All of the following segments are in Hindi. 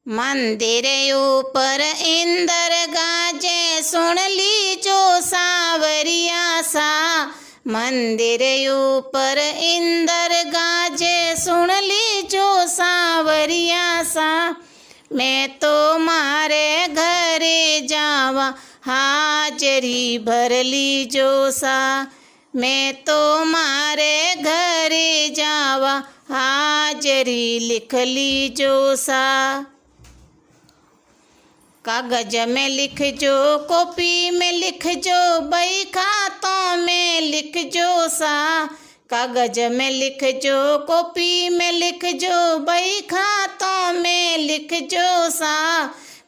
मंदिर ऊपर इंदर गाजे, सुन लीजो सावरिया सा। मंदिर ऊपर इंदर गाजे, सुन लीजो सावरिया सा। मैं तो मारे घरे जावा, हाजरी भर लीजो सा। मैं तो मारे घरे जावा, हाजरी लिख लीजो सा। कागज में लिख जो, कॉपी में लिख जो, बही खातों में लिख जो सा। कागज में लिख जो, कॉपी में लिख जो, बही खातों में लिख जो सा।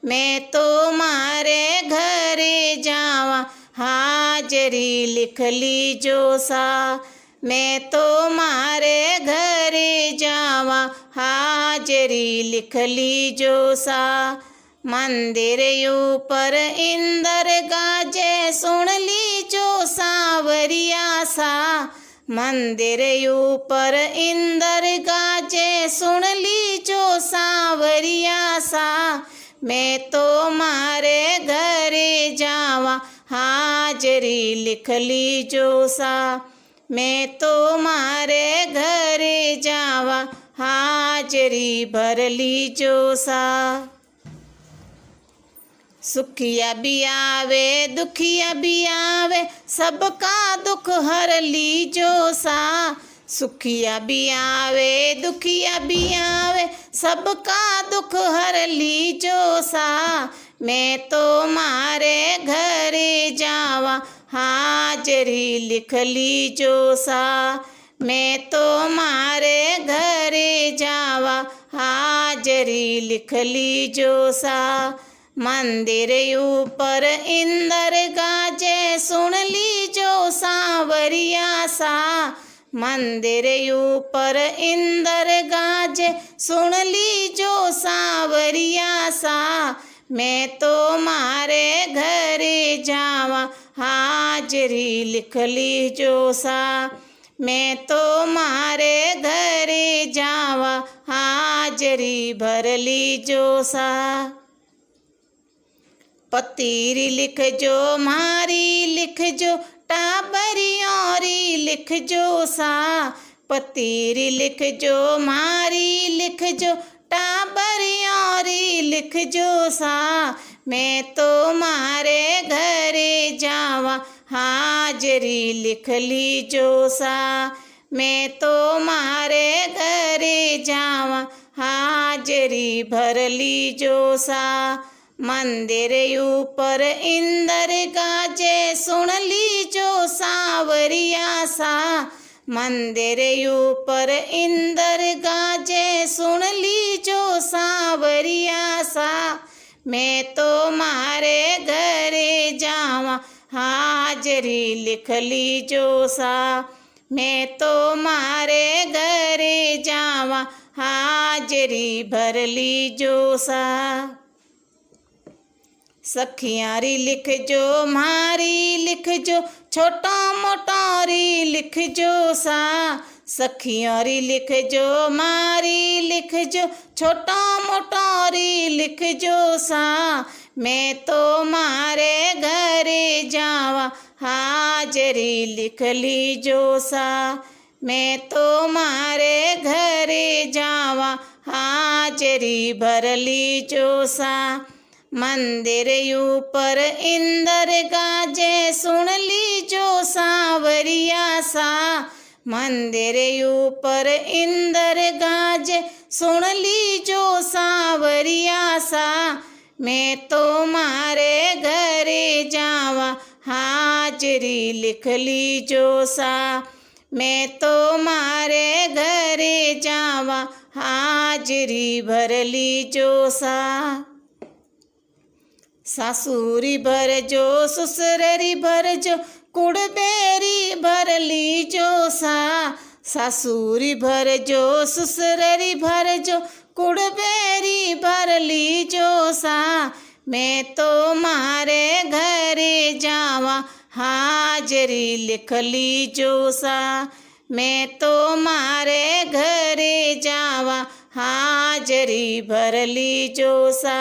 मैं तो मारे घरे जावा, हाजरी लिख लीजो सा। मैं तो मारे घरे जावा, हाजरी लिख लीजो सा। मंदिर ऊपर इंदर गाजे, सुन लीजो सावरिया सा। मंदिर ऊपर इंदर गाजे, सुन लीजो सावरिया सा। मैं तो मारे घरे जावा, हाजरी लिख लीजो सा। मैं तो मारे घरे जावा, हाजरी भर लीजो सा। सुखिया भी आवे दुखिया भी आवे, सबका दुख हर लीजो सा। सुखिया भी आवे दुखिया भी आवे, सबका दुख हर लीजो सा। मैं तो मारे घरे जावा, हाजरी लिख लीजो सा। मैं तो मारे घरे जावा, हाजरी लिख लीजो सा। मंदिर ऊपर इंदर गाजे, सुन लीजो सावरिया सा। मंदिर ऊपर इंदर गाजे, सुन लीजो सावरिया सा। मैं तो मारे घरे जावा, हाजरी लिख लीजो सा। मैं तो मारे घरे जावा, हाजरी भर लीजो सा। पतीरी लिख जो मारी लिख जो, टाबरियोरी लिख जो सा। पतीरी लिख जो मारी लिख जो, टाबरियोरी लिख जो सा। मैं तो मारे घरे जावा, हाजरी लिख लीजो सा। मैं तो मारे घरे जावा, हाजरी भर लीजो सा। मंदिर ऊपर इंदर गाजे, सुन लीजो सावरिया सा। मंदिर ऊपर इंदर गाजे, सुन लीजो सावरिया सा। मैं तो मारे घरे जावा, हाजरी लिख लीजो सा। मैं तो मारे घरे जावा, हाजरी भर लीजो सा। सखियारी लिख जो मारी लिख जो, छोटा मोटारी लिख जो सा। सखियारी लिख जो मारी लिख जो, छोटा मोटारी लिख जो सा। मैं तो मारे घरे जावा, हाजरी लिख लीजो सा। मैं तो मारे घरे जावा, हाजरी भर लीजो सा। मंदिर ऊपर इंदर गाजे, सुन लीजो सावरिया सा। मंदिर ऊपर इंदर गाजे, सुन लीजो सावरिया सा। मैं तो मारे घरे जावा, हाजरी लिख लीजो सा। मैं तो मारे घरे जावा, हाजरी भर लीजो सा। सासुरी भर जो ससुररी भर जो, कुड़बेरी भर लीजो सा। सासुरी भर जो ससुररी भर जो, कुड़बेरी भर लीजो सा। मैं तो मारे घरे जावा, हाजरी लिख लीजो सा। मैं तो मारे घरे जावा, हाजरी भर लीजो सा।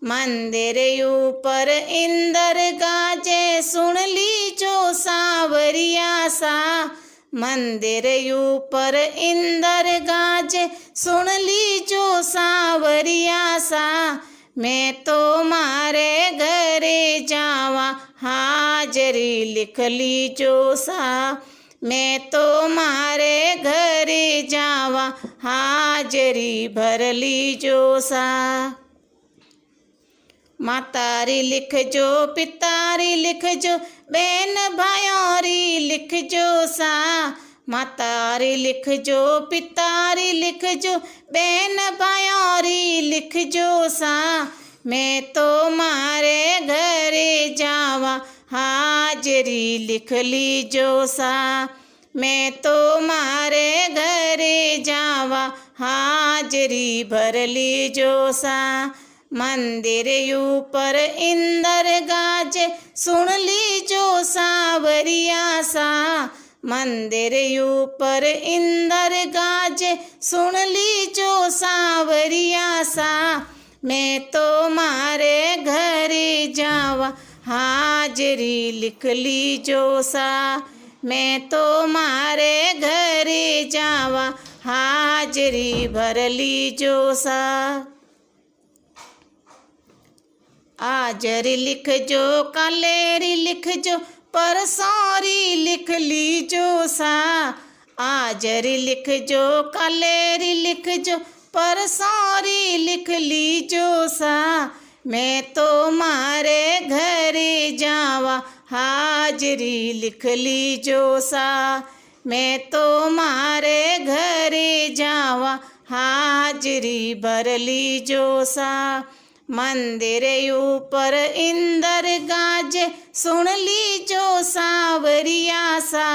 मंदिर ऊपर इंद्र गाजे सुन लीजो सांवरिया सा। मंदिर ऊपर इंद्र गाजे सुन लीजो सांवरिया सा। मैं तो मारे घरे जावा हाजरी लिख लीजो सा। मैं तो मारे घरे जावा हाजरी भर लीजो सा। मातारी लिख जो पितारी लिख जो बहन भायोरी लिख जो सा। मातारी लिख जो पितारी लिख जो बहन भायोरी लिख जो सा। मैं तो मारे घरे जावा हाजरी लिख लीजो सा। मैं तो मारे घरे जावा हाजरी भर लीजो सा। मंदिर ऊपर इंद्र गाजे सुन लीजो सांवरिया सा। मंदिर ऊपर इंद्र गाजे सुन लीजो सांवरिया सा। मैं तो मारे घरे जावा हाजरी लिख लीजो सा। मैं तो मारे घरे जावा हाजरी भर लीजो सा। आजरी लिख जो कालेरी लिख जो परसौरी लिख लीजो सा। आजरी लिख जो कालेरी लिख जो परसौरी लिख लीजो सा। मैं तो मारे घरे जावा हाजरी लिख लीजो सा। मैं तो मारे घरे जावा हाजरी भर लीजो सा। मंदिर ऊपर इंद्र गाजे सुन लीजो सांवरिया सा।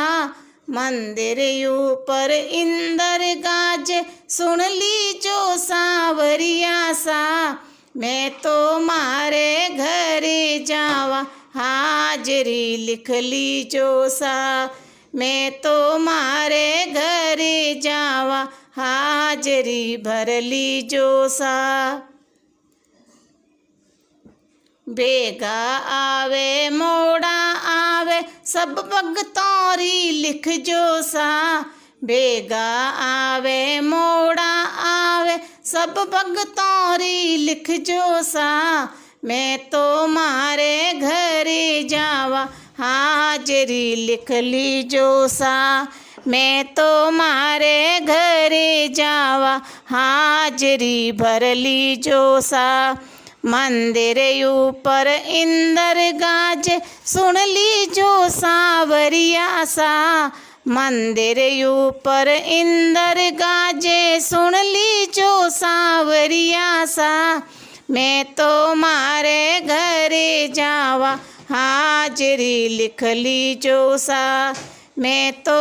मंदिर ऊपर इंद्र गाजे सुन लीजो सांवरिया सा। मैं तो मारे घरे जावा हाजरी लिख लीजो सा। मैं तो मारे घरे जावा हाजरी भर लीजो सा। बेगा आवे मोड़ा आवे सब भगतौरी लिख जो सा। बेगा आवे मोड़ा आवे सब भगतौरी लिख जो सा। मैं तो मारे घरे जावा हाजरी लिख लीजो सा। मैं तो मारे घरे जावा हाजरी भर लीजो सा। मंदिर ऊपर इंद्र गाजे सुन लीजो सांवरिया सा। मंदिर ऊपर इंद्र गाजे सुन लीजो सांवरिया सा। मैं तो मारे घरे जावा हाजरी लिख लीजो सा। मैं तो